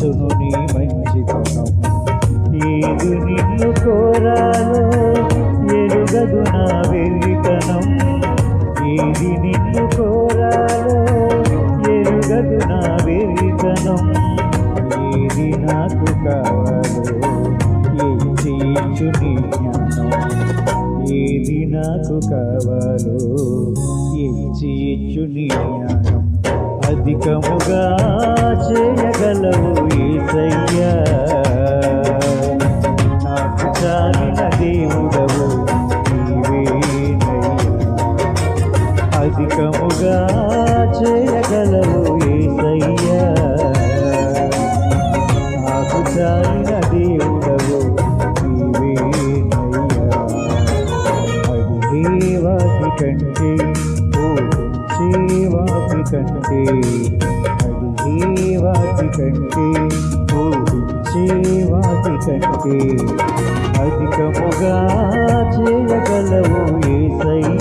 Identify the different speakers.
Speaker 1: తెలుసును నీ మంచితనం. ఏది నిన్ను కోరాలో ఎరుగదు నా వెర్రితనం. ఏది నిన్ను కోరాలో ఎరుగదు నా వెర్రితనం. ఏది నాకు కావాలో ఇచ్చి ఇచ్చు నీ జ్ఞానం. ఏది నాకు కావాలో ఇచ్చి ఇచ్చు నీ జ్ఞానం. అధికముగా చేయగలవు యేసయ్యా, నాకు చాలిన దేవుడవు నీవేనయ్యా. అధికముగా చేయగలవు యేసయ్యా, నాకు చాలిన దేవుడవు నీవేనయ్యా. అడిగేవాటి కంటే సేవాటి కంటే అడిగేవాటి కంటే సేవాటి కంటే అధికముగా చేయగలవు యేసయ్యా.